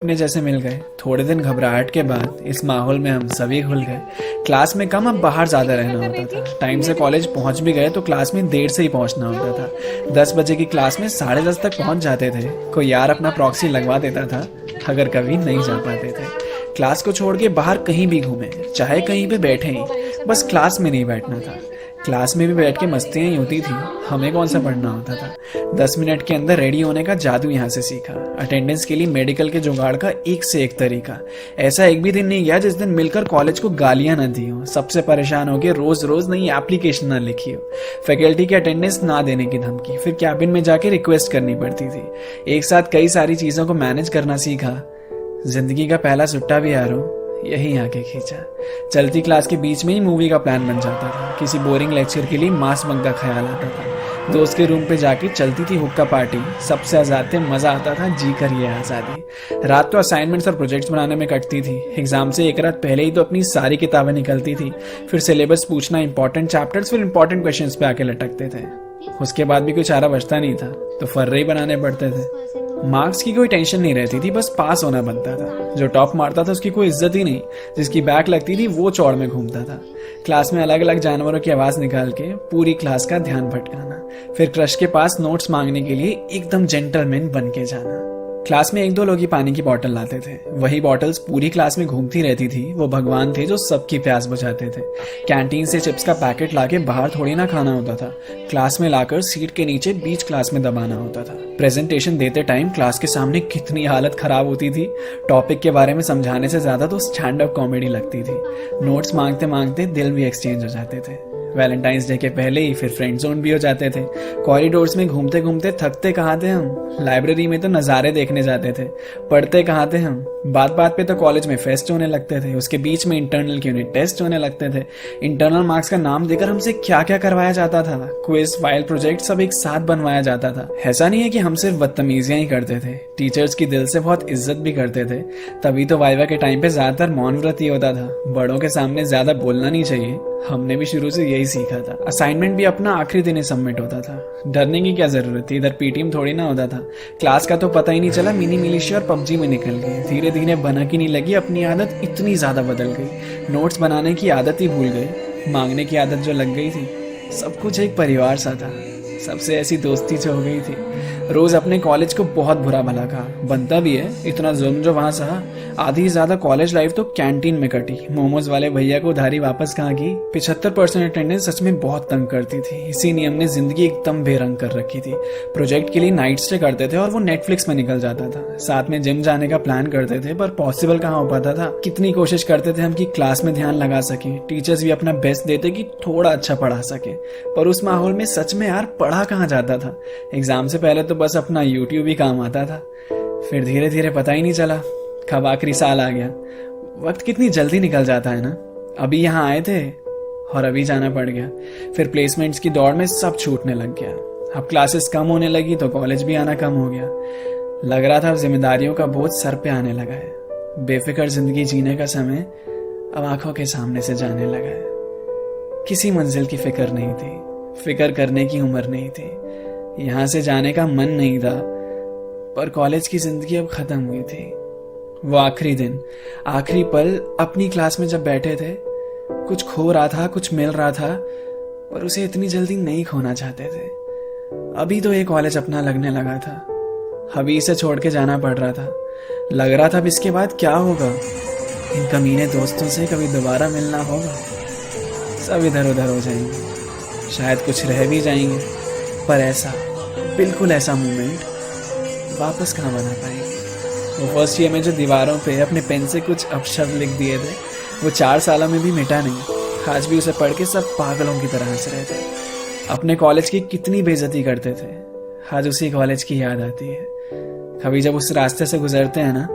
अपने जैसे मिल गए। थोड़े दिन घबराहट के बाद इस माहौल में हम सभी घुल गए। क्लास में कम, अब बाहर ज़्यादा रहना होता था। टाइम से कॉलेज पहुंच भी गए तो क्लास में देर से ही पहुंचना होता था। 10 बजे की क्लास में 10:30 तक पहुंच जाते थे। कोई यार अपना प्रॉक्सी लगवा देता था अगर कभी नहीं जा पाते थे। क्लास को छोड़ के बाहर कहीं भी घूमे, चाहे कहीं पे बैठे ही, बस क्लास में नहीं बैठना था। क्लास में भी बैठ के मस्तियाँ ही होती थी, हमें कौन सा पढ़ना होता था। 10 मिनट के अंदर रेडी होने का जादू यहाँ से सीखा। अटेंडेंस के लिए मेडिकल के जुगाड़ का एक से एक तरीका। ऐसा एक भी दिन नहीं गया जिस दिन मिलकर कॉलेज को गालियां न दी हो, सबसे परेशान हो के रोज रोज नई एप्लीकेशन ना लिखी हो, फैकल्टी की अटेंडेंस ना देने की धमकी, फिर कैबिन में जाके रिक्वेस्ट करनी पड़ती थी। एक साथ कई सारी चीजों को मैनेज करना सीखा। जिंदगी का पहला सुट्टा भी यारो यही आके खींचा। चलती क्लास के बीच में ही मूवी का प्लान बन जाता था। किसी बोरिंग लेक्चर के लिए मास बंक का ख्याल आता था। दोस्त के रूम पे जाके चलती थी हुक्का पार्टी। सबसे आजाद थे, मजा आता था, जी कर ये आजादी। रात तो असाइनमेंट्स और प्रोजेक्ट्स बनाने में कटती थी। एग्जाम से एक रात पहले ही तो अपनी सारी किताबें निकलती थी। फिर सिलेबस पूछना, इंपॉर्टेंट चैप्टर्स, फिर इंपॉर्टेंट क्वेश्चंस पे आके लटकते थे। उसके बाद भी कोई चारा बचता नहीं था तो फर्रे ही बनाने पड़ते थे। मार्क्स की कोई टेंशन नहीं रहती थी, बस पास होना बनता था। जो टॉप मारता था उसकी कोई इज्जत ही नहीं, जिसकी बैक लगती थी वो चौड़ में घूमता था। क्लास में अलग अलग जानवरों की आवाज निकाल के पूरी क्लास का ध्यान भटकाना, फिर क्रश के पास नोट्स मांगने के लिए एकदम जेंटलमैन बन के जाना। क्लास में एक दो लोग ही पानी की बोतल लाते थे, वही बॉटल्स पूरी क्लास में घूमती रहती थी। वो भगवान थे जो सबकी प्यास बुझाते थे। कैंटीन से चिप्स का पैकेट लाके बाहर थोड़ी ना खाना होता था, क्लास में लाकर सीट के नीचे बीच क्लास में दबाना होता था। प्रेजेंटेशन देते टाइम क्लास के सामने कितनी हालत खराब होती थी। टॉपिक के बारे में समझाने से ज्यादा तो स्टैंड अप कॉमेडी लगती थी। नोट्स मांगते मांगते दिल भी एक्सचेंज हो जाते थे। वैलेंटाइंस डे के पहले ही फिर फ्रेंड जोन भी हो जाते थे। कॉरिडोर्स में घूमते घूमते थकते कहाँ थे हम। लाइब्रेरी में तो नज़ारे देखने जाते थे, पढ़ते कहाँ थे हम। बात बात पे तो कॉलेज में फेस्ट होने लगते थे, उसके बीच में इंटरनल के यूनिट टेस्ट होने लगते थे। इंटरनल मार्क्स का नाम देकर हमसे क्या क्या करवाया जाता था। क्विज, फाइल, प्रोजेक्ट सब एक साथ बनवाया जाता था। ऐसा नहीं है कि हम सिर्फ बदतमीजियां ही करते थे, टीचर्स की दिल से बहुत इज्जत भी करते थे। तभी तो वाइवा के टाइम पे ज्यादातर मौन व्रत ही होता था। बड़ों के सामने ज्यादा बोलना नहीं चाहिए, हमने भी शुरू से यही सीखा था। असाइनमेंट भी अपना आखिरी दिन ही सबमिट होता था। डरने की क्या जरूरत थी, इधर पीटीएम थोड़ी ना होता था। क्लास का तो पता ही नहीं चला, मिनी मिलिशिया और पबजी में निकल गए। धीरे धीरे भनक ही नहीं लगी, अपनी आदत इतनी ज्यादा बदल गई। नोट्स बनाने की आदत ही भूल गई, मांगने की आदत जो लग गई थी। सब कुछ एक परिवार सा था, सबसे ऐसी दोस्ती जो हो गई थी। रोज अपने कॉलेज को बहुत बुरा भला कहा, बनता भी है, इतना जुल्म जो वहां सहा। आधी से ज्यादा कॉलेज लाइफ तो कैंटीन में कटी। मोमोज वाले भैया को उधारी वापस कहाँ की। 75% अटेंडेंस सच में बहुत तंग करती थी। इसी नियम ने जिंदगी एकदम बेरंग कर रखी थी। प्रोजेक्ट के लिए नाइट स्टे करते थे और वो नेटफ्लिक्स में निकल जाता था। साथ में जिम जाने का प्लान करते थे पर पॉसिबल कहाँ हो पाता था। कितनी कोशिश करते थे हम कि क्लास में ध्यान लगा सके, टीचर्स भी अपना बेस्ट देते कि थोड़ा अच्छा पढ़ा सके, पर उस माहौल में सच में यार पढ़ा कहाँ जाता था। एग्जाम से पहले तो बस अपना यूट्यूब ही काम आता था। फिर धीरे धीरे पता ही नहीं चला कब आखिरी साल आ गया। वक्त कितनी जल्दी निकल जाता है ना। अभी यहाँ आए थे और अभी जाना पड़ गया। फिर प्लेसमेंट्स की दौड़ में सब छूटने लग गया। अब क्लासेस कम होने लगी तो कॉलेज भी आना कम हो गया। लग रहा था अब जिम्मेदारियों का बोझ सर पे आने लगा है। बेफिक्र जिंदगी जीने का समय अब आंखों के सामने से जाने लगा है। किसी मंजिल की फिक्र नहीं थी, फिक्र करने की उम्र नहीं थी। यहाँ से जाने का मन नहीं था, पर कॉलेज की जिंदगी अब खत्म हुई थी। वो आखिरी दिन, आखिरी पल अपनी क्लास में जब बैठे थे, कुछ खो रहा था, कुछ मिल रहा था, पर उसे इतनी जल्दी नहीं खोना चाहते थे। अभी तो ये कॉलेज अपना लगने लगा था, अभी इसे छोड़ के जाना पड़ रहा था। लग रहा था अब इसके बाद क्या होगा। इन कमीने दोस्तों से कभी दोबारा मिलना होगा। सब इधर उधर हो जाएंगे, शायद कुछ रह भी जाएंगे, पर ऐसा, बिल्कुल ऐसा मोमेंट वापस कहाँ बना पाएंगे। वो फर्स्ट ईयर में जो दीवारों पे अपने पेन से कुछ अपशब्द लिख दिए थे, वो 4 सालों में भी मिटा नहीं। आज भी उसे पढ़ के सब पागलों की तरह हंस रहे थे। अपने कॉलेज की कितनी बेइज्जती करते थे, आज उसी कॉलेज की याद आती है। कभी जब उस रास्ते से गुजरते हैं ना,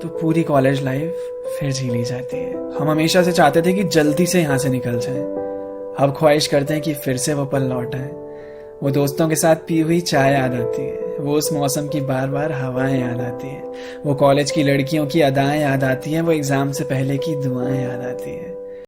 तो पूरी कॉलेज लाइफ फिर जी ली जाती है। हम हमेशा से चाहते थे कि जल्दी से यहाँ से निकल जाएं। अब ख्वाहिश करते हैं कि फिर से वो पल लौट आए। वो दोस्तों के साथ पी हुई चाय याद आती है, वो उस मौसम की बार बार हवाएं याद आती है, वो कॉलेज की लड़कियों की अदाएं याद आती हैं, वो एग्जाम से पहले की दुआएं याद आती है।